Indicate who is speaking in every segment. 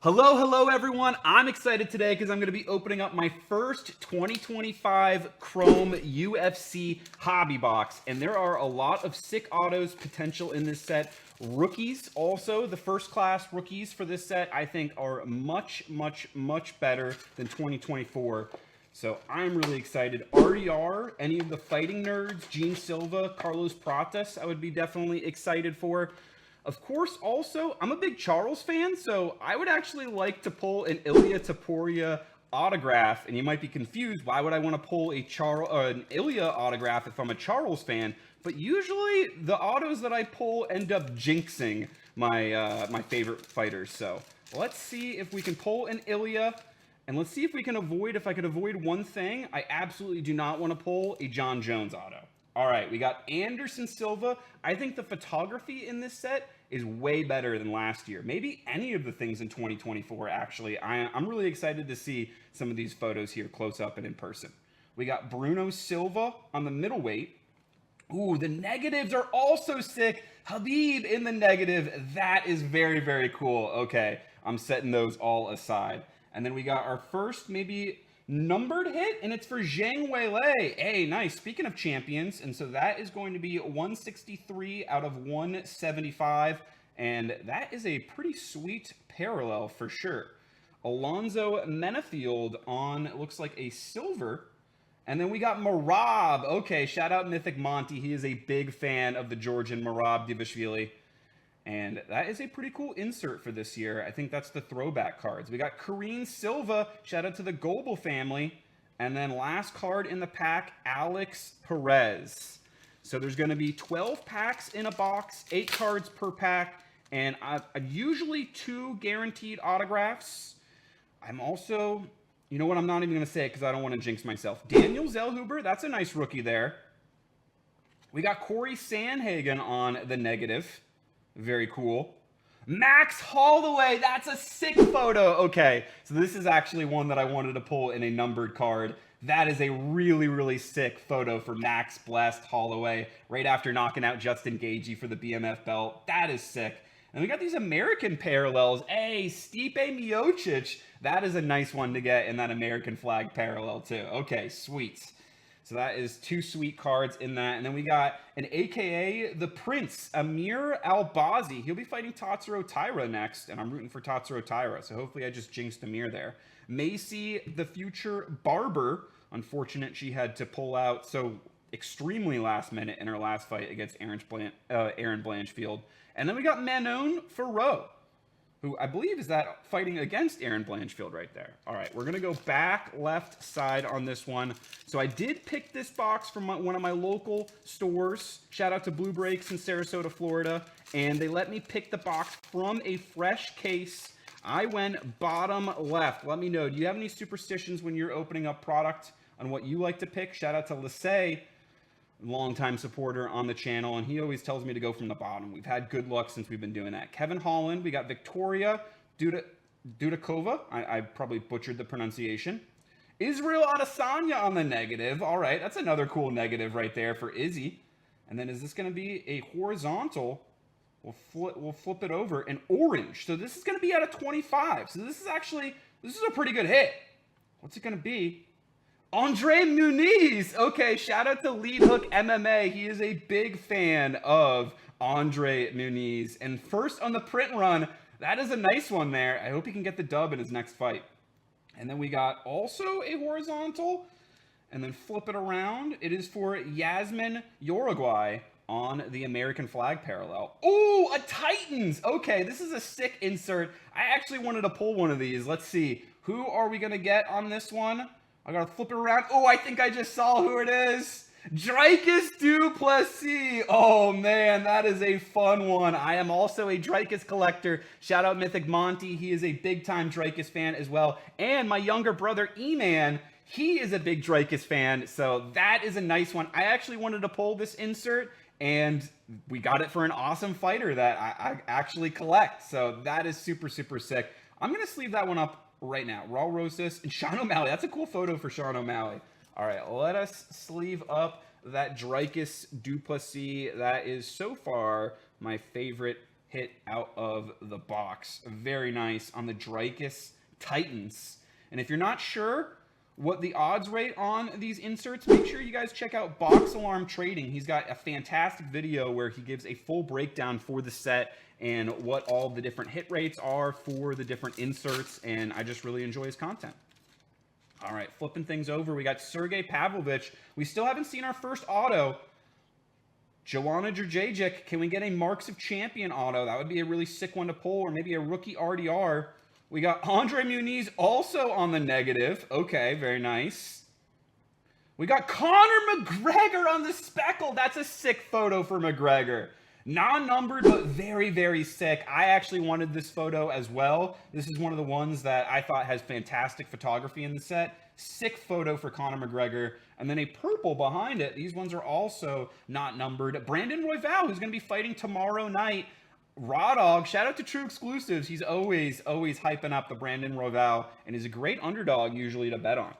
Speaker 1: Hello everyone. I'm excited today because I'm going to be opening up my first 2025 Chrome UFC hobby box. And there are a lot of sick autos potential in this set. Rookies also, the first class rookies for this set, I think are much better than 2024. So I'm really excited. RDR, any of the fighting nerds, Gene Silva, Carlos Pratas, I would be definitely excited for. Of course, also, I'm a big Charles fan, so I would actually like to pull an Ilya Topuria autograph. And you might be confused, why would I want to pull an Ilya autograph if I'm a Charles fan? But usually, the autos that I pull end up jinxing my favorite fighters. So let's see if we can pull an Ilya. And let's see if we can avoid, if I could avoid one thing, I absolutely do not want to pull a John Jones auto. All right, we got Anderson Silva. I think the photography in this set is way better than last year. Maybe any of the things in 2024, actually. I'm really excited to see some of these photos here close up and in person. We got Bruno Silva on the middleweight. Ooh, the negatives are also sick. Habib in the negative. That is very cool. Okay, I'm setting those all aside. And then we got our first maybe numbered hit, and it's for Zhang Weilei. Hey, nice. Speaking of champions, and so that is going to be 163 out of 175, and that is a pretty sweet parallel for sure. Alonzo Menafield on, it looks like a silver. And then we got Marab. Okay, shout out Mythic Monty. He is a big fan of the Georgian Marab Divashvili. And that is a pretty cool insert for this year. I think that's the throwback cards. We got Karine Silva. Shout out to the Goebel family. And then last card in the pack, Alex Perez. So there's going to be 12 packs in a box, 8 cards per pack, and usually 2 guaranteed autographs. I'm also, you know what, I'm not even going to say it because I don't want to jinx myself. Daniel Zellhuber, that's a nice rookie there. We got Corey Sandhagen on the negative. Very cool. Max Holloway, that's a sick photo. Okay, so this is actually one that I wanted to pull in a numbered card. That is a really sick photo for Max Blessed Holloway right after knocking out Justin Gaethje for the BMF belt. That is sick. And we got these American parallels. Hey, Stipe Miocic. That is a nice one to get in that American flag parallel too. Okay, sweet. So that is 2 sweet cards in that. And then we got an AKA the Prince, Amir Albazi. He'll be fighting Tatsuro Taira next, and I'm rooting for Tatsuro Taira. So hopefully I just jinxed Amir there. Macy, the future Barber. Unfortunate she had to pull out so extremely last minute in her last fight against Aaron Blanchfield. And then we got Manon Farreau, who I believe is that fighting against Aaron Blanchfield right there. All right, we're going to go back left side on this one. So I did pick this box from one of my local stores. Shout out to Blue Breaks in Sarasota, Florida. And they let me pick the box from a fresh case. I went bottom left. Let me know, do you have any superstitions when you're opening up product on what you like to pick? Shout out to Lissay, longtime supporter on the channel, and he always tells me to go from the bottom. We've had good luck since we've been doing that. Kevin Holland, we got Victoria Dudakova. I probably butchered the pronunciation. Israel Adesanya on the negative. All right, that's another cool negative right there for Izzy. And then is this going to be a horizontal? We'll flip it over, an orange. So this is going to be out of 25. So this is a pretty good hit. What's it going to be? Andre Muniz. Okay, shout out to Lead Hook MMA. He is a big fan of Andre Muniz. And first on the print run, that is a nice one there. I hope he can get the dub in his next fight. And then we got also a horizontal. And then flip it around. It is for Yasmin Uruguay on the American flag parallel. Ooh, a Titans. Okay, this is a sick insert. I actually wanted to pull one of these. Let's see. Who are we going to get on this one? I gotta flip it around. Oh, I think I just saw who it is. Dricus du Plessis. Oh, man, that is a fun one. I am also a Dricus collector. Shout out Mythic Monty. He is a big-time Dricus fan as well. And my younger brother, E-Man, he is a big Dricus fan. So that is a nice one. I actually wanted to pull this insert, and we got it for an awesome fighter that I actually collect. So that is super sick. I'm going to sleeve that one up right now. Raul Rosas and Sean O'Malley. That's a cool photo for Sean O'Malley. All right, let us sleeve up that Dricus du Plessis. That is so far my favorite hit out of the box. Very nice on the Dricus Titans. And if you're not sure what the odds rate on these inserts, make sure you guys check out Box Alarm Trading. He's got a fantastic video where he gives a full breakdown for the set and what all the different hit rates are for the different inserts, and I just really enjoy his content. All right, flipping things over, we got Sergey Pavlovich. We still haven't seen our first auto. Joanna Jurjajic, can we get a Marks of Champion auto? That would be a really sick one to pull, or maybe a rookie RDR. We got Andre Muniz also on the negative. Okay, very nice. We got Conor McGregor on the speckle. That's a sick photo for McGregor. Non-numbered, but very, very sick. I actually wanted this photo as well. This is one of the ones that I thought has fantastic photography in the set. Sick photo for Conor McGregor. And then a purple behind it. These ones are also not numbered. Brandon Royval, who's going to be fighting tomorrow night. Raw Dog, shout out to True Exclusives. He's always hyping up the Brandon Royval and is a great underdog usually to bet on.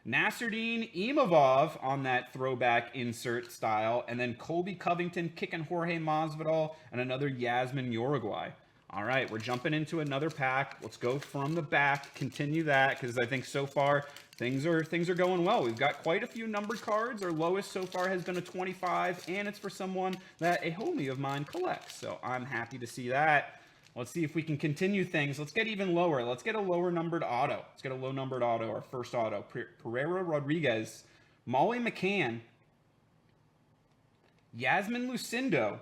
Speaker 1: Nasruddin Imavov on that throwback insert style, and then Colby Covington kicking Jorge Masvidal, and another Yasmin Uruguay. All right, we're jumping into another pack. Let's go from the back, continue that, because I think so far things are going well. We've got quite a few numbered cards. Our lowest so far has been a 25, and it's for someone that a homie of mine collects. So I'm happy to see that. Let's see if we can continue things. Let's get even lower. Let's get a lower numbered auto. Let's get a low numbered auto, our first auto. Pereira Rodriguez, Molly McCann, Yasmin Lucindo,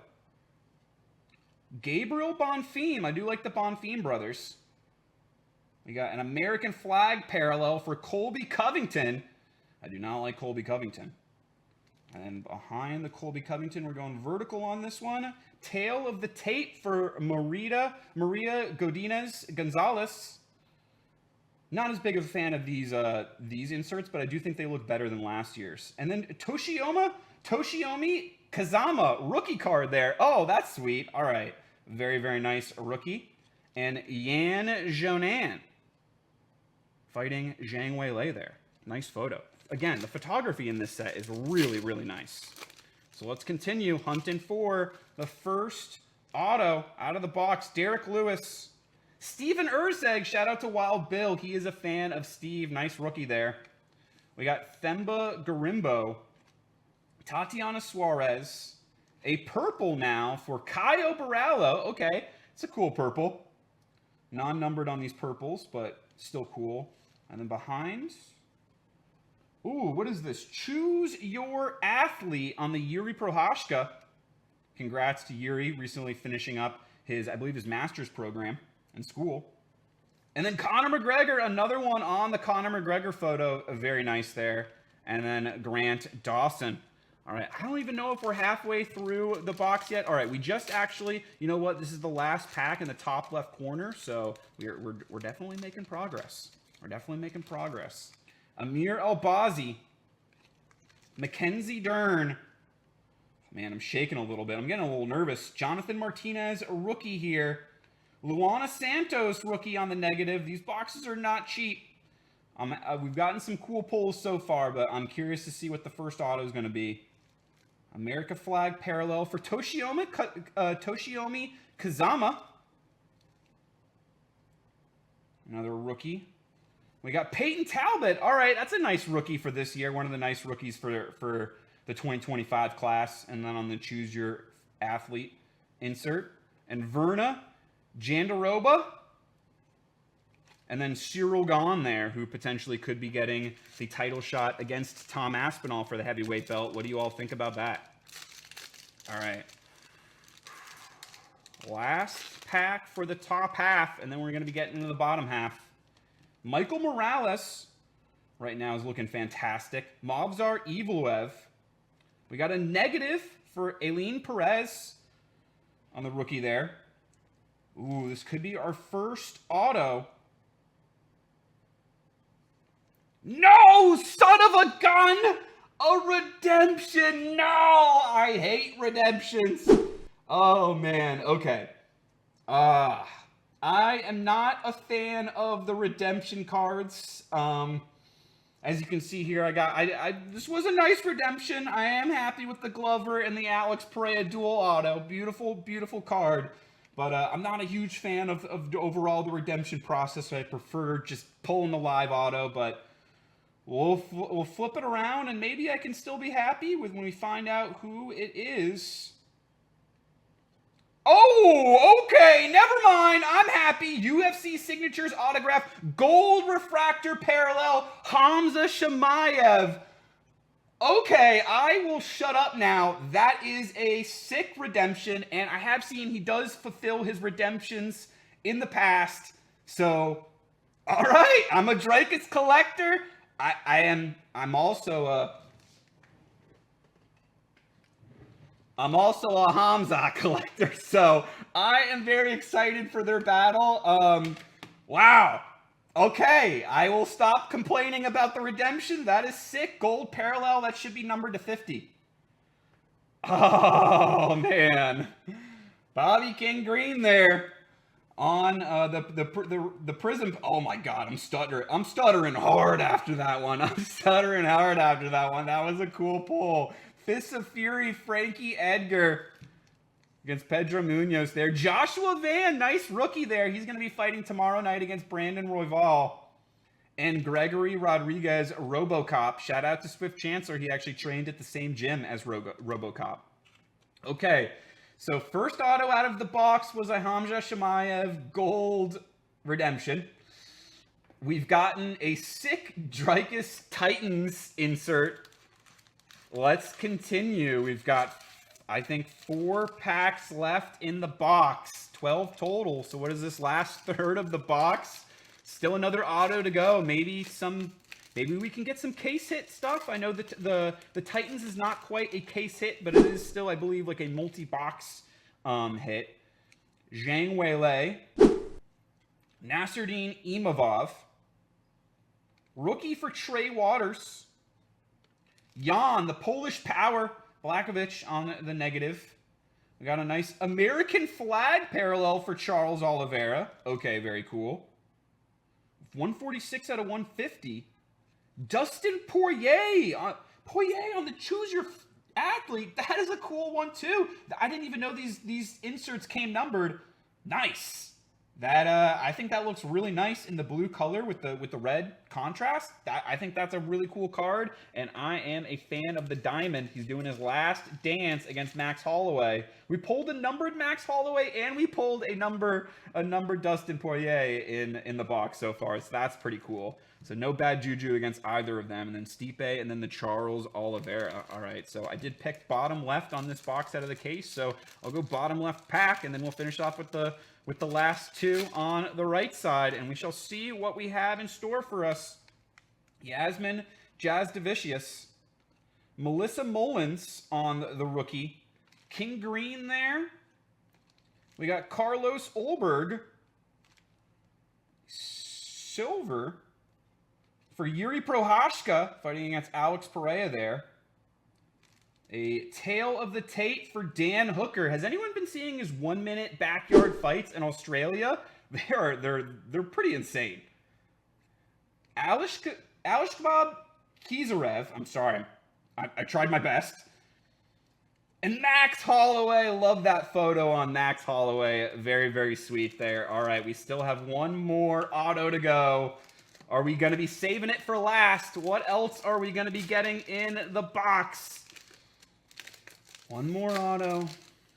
Speaker 1: Gabriel Bonfim. I do like the Bonfim brothers. We got an American flag parallel for Colby Covington. I do not like Colby Covington. And then behind the Colby Covington, we're going vertical on this one. Tail of the tape for Maria Godinez Gonzalez. Not as big of a fan of these inserts, but I do think they look better than last year's. And then Toshiomi Kazama, rookie card there. Oh, that's sweet. All right. Very, very nice rookie. And Yan Jonan fighting Zhang Weilei there. Nice photo. Again, the photography in this set is really, really nice. So let's continue hunting for the first auto out of the box. Derek Lewis. Steven Urzeg. Shout out to Wild Bill. He is a fan of Steve. Nice rookie there. We got Themba Garimbo. Tatiana Suarez. A purple now for Caio Barallo. Okay, it's a cool purple. Non-numbered on these purples, but still cool. And then behind... Ooh, what is this? Choose Your Athlete on the Yuri Prohashka. Congrats to Yuri, recently finishing up his, I believe, his master's program in school. And then Conor McGregor, another one on the Conor McGregor photo. Very nice there. And then Grant Dawson. All right, I don't even know if we're halfway through the box yet. All right, we just actually, you know what? This is the last pack in the top left corner, so we're definitely making progress. We're definitely making progress. Amir Albazi, Mackenzie Dern. Man, I'm shaking a little bit. I'm getting a little nervous. Jonathan Martinez, a rookie here. Luana Santos, rookie on the negative. These boxes are not cheap. We've gotten some cool pulls so far, but I'm curious to see what the first auto is going to be. America flag parallel for Toshiomi Kazama. Another rookie. We got Peyton Talbot. All right, that's a nice rookie for this year. One of the nice rookies for the 2025 class. And then on the Choose Your Athlete insert. And Verna Jandaroba. And then Cyril Gahn there, who potentially could be getting the title shot against Tom Aspinall for the heavyweight belt. What do you all think about that? All right. Last pack for the top half, and then we're going to be getting into the bottom half. Michael Morales right now is looking fantastic. Movsar Evloev. We got a negative for Aileen Perez on the rookie there. Ooh, this could be our first auto. No! Son of a gun! A redemption! No! I hate redemptions. Oh, man. Okay. I am not a fan of the redemption cards. As you can see here, this was a nice redemption. I am happy with the Glover and the Alex Pereira dual auto. Beautiful, beautiful card. But I'm not a huge fan of overall the redemption process, so I prefer just pulling the live auto, but we'll flip it around, and maybe I can still be happy with when we find out who it is. Oh, okay, never mind. I'm happy. UFC Signatures Autograph Gold Refractor Parallel Khamzat Chimaev. Okay, I will shut up now. That is a sick redemption, and I have seen he does fulfill his redemptions in the past. So, all right, I'm a Dricus collector. I'm also a Khamzat collector, so I am very excited for their battle. Wow. Okay, I will stop complaining about the redemption. That is sick. Gold parallel, that should be numbered to 50. Oh, man. Bobby King Green there on the Prism. Oh, my God, I'm stuttering hard after that one. That was a cool pull. Fists of Fury, Frankie Edgar against Pedro Munoz there. Joshua Van, nice rookie there. He's going to be fighting tomorrow night against Brandon Royval. And Gregory Rodriguez, RoboCop. Shout out to Swift Chancellor. He actually trained at the same gym as RoboCop. Okay, so first auto out of the box was a Khamzat Chimaev Gold Redemption. We've gotten a sick Dricus Titans insert. Let's continue. We've got, I think, 4 packs left in the box. 12 total. So what is this last third of the box? Still another auto to go. Maybe we can get some case hit stuff. I know that the Titans is not quite a case hit, but it is still, I believe, like a multi-box hit. Zhang Weilei. Nasruddin Imavov. Rookie for Trey Waters. Jan, the Polish Power, Blakovic on the negative. We got a nice American flag parallel for Charles Oliveira. Okay, very cool. 146 out of 150. Dustin Poirier. Poirier on the Choose Your Athlete. That is a cool one, too. I didn't even know these inserts came numbered. Nice. That I think that looks really nice in the blue color with the red contrast. I think that's a really cool card, and I am a fan of the diamond. He's doing his last dance against Max Holloway. We pulled a numbered Max Holloway, and we pulled a numbered Dustin Poirier in the box so far. So that's pretty cool. So no bad juju against either of them. And then Stipe, and then the Charles Oliveira. All right, so I did pick bottom left on this box out of the case. So I'll go bottom left pack, and then we'll finish off with the last 2 on the right side, and we shall see what we have in store for us. Yasmin Jazdavicius. Melissa Mullins on the rookie. King Green there. We got Carlos Olberg. Silver for Yuri Prohashka, fighting against Alex Pereira there. A Tale of the Tate for Dan Hooker. Has anyone been seeing his 1-minute backyard fights in Australia? They're pretty insane. Alishkabab Kizarev. I'm sorry. I tried my best. And Max Holloway. Love that photo on Max Holloway. Very, very sweet there. All right, we still have one more auto to go. Are we going to be saving it for last? What else are we going to be getting in the box? One more auto.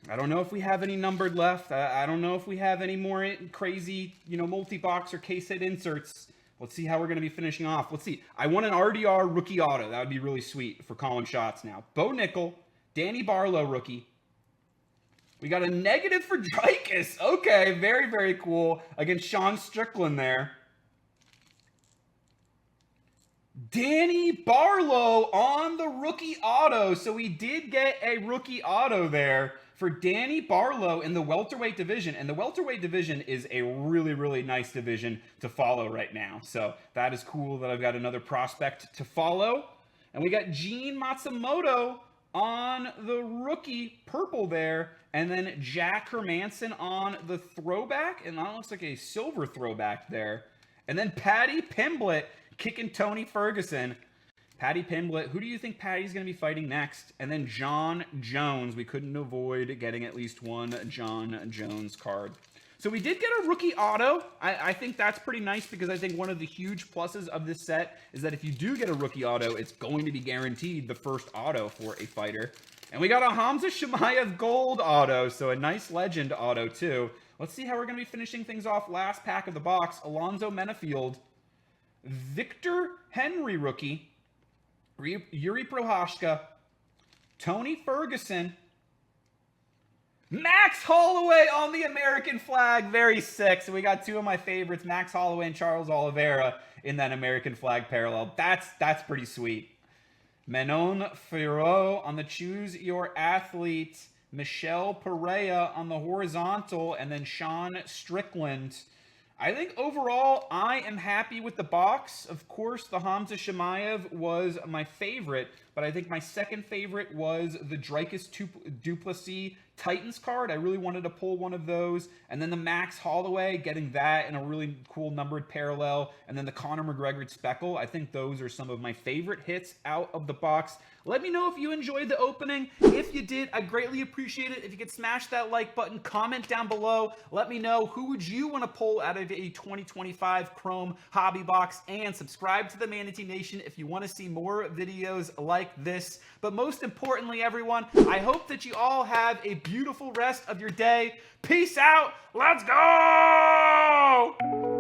Speaker 1: I don't know if we have any numbered left. I don't know if we have any more crazy, multi-box or case hit inserts. Let's see how we're going to be finishing off. Let's see. I want an RDR rookie auto. That would be really sweet for calling shots now. Bo Nickel, Danny Barlow rookie. We got a negative for Dricus. Okay, very, very cool. Against Sean Strickland there. Danny Barlow on the rookie auto. So we did get a rookie auto there for Danny Barlow in the welterweight division. And the welterweight division is a really, really nice division to follow right now. So that is cool that I've got another prospect to follow. And we got Gene Matsumoto on the rookie purple there. And then Jack Hermanson on the throwback. And that looks like a silver throwback there. And then Patty Pimblett kicking Tony Ferguson. Patty Pimblett. Who do you think Patty's going to be fighting next? And then John Jones. We couldn't avoid getting at least one John Jones card. So we did get a rookie auto. I think that's pretty nice because I think one of the huge pluses of this set is that if you do get a rookie auto, it's going to be guaranteed the first auto for a fighter. And we got a Khamzat Chimaev gold auto, so a nice legend auto too. Let's see how we're going to be finishing things off. Last pack of the box. Alonzo Menafield, Victor Henry rookie, Yuri Prohashka, Tony Ferguson, Max Holloway on the American flag. Very sick. So we got two of my favorites, Max Holloway and Charles Oliveira, in that American flag parallel. That's pretty sweet. Manon Fiorot on the Choose Your Athlete, Michelle Pereira on the horizontal, and then Sean Strickland. I think overall, I am happy with the box. Of course, the Khamzat Chimaev was my favorite, but I think my second favorite was the Dricus Duplessis Titans card. I really wanted to pull one of those. And then the Max Holloway, getting that in a really cool numbered parallel. And then the Conor McGregor Speckle. I think those are some of my favorite hits out of the box. Let me know if you enjoyed the opening. If you did, I'd greatly appreciate it if you could smash that like button, comment down below. Let me know who would you want to pull out of a 2025 Chrome hobby box, and subscribe to the Manatee Nation if you want to see more videos like this. But most importantly, everyone, I hope that you all have a beautiful rest of your day. Peace out. Let's go!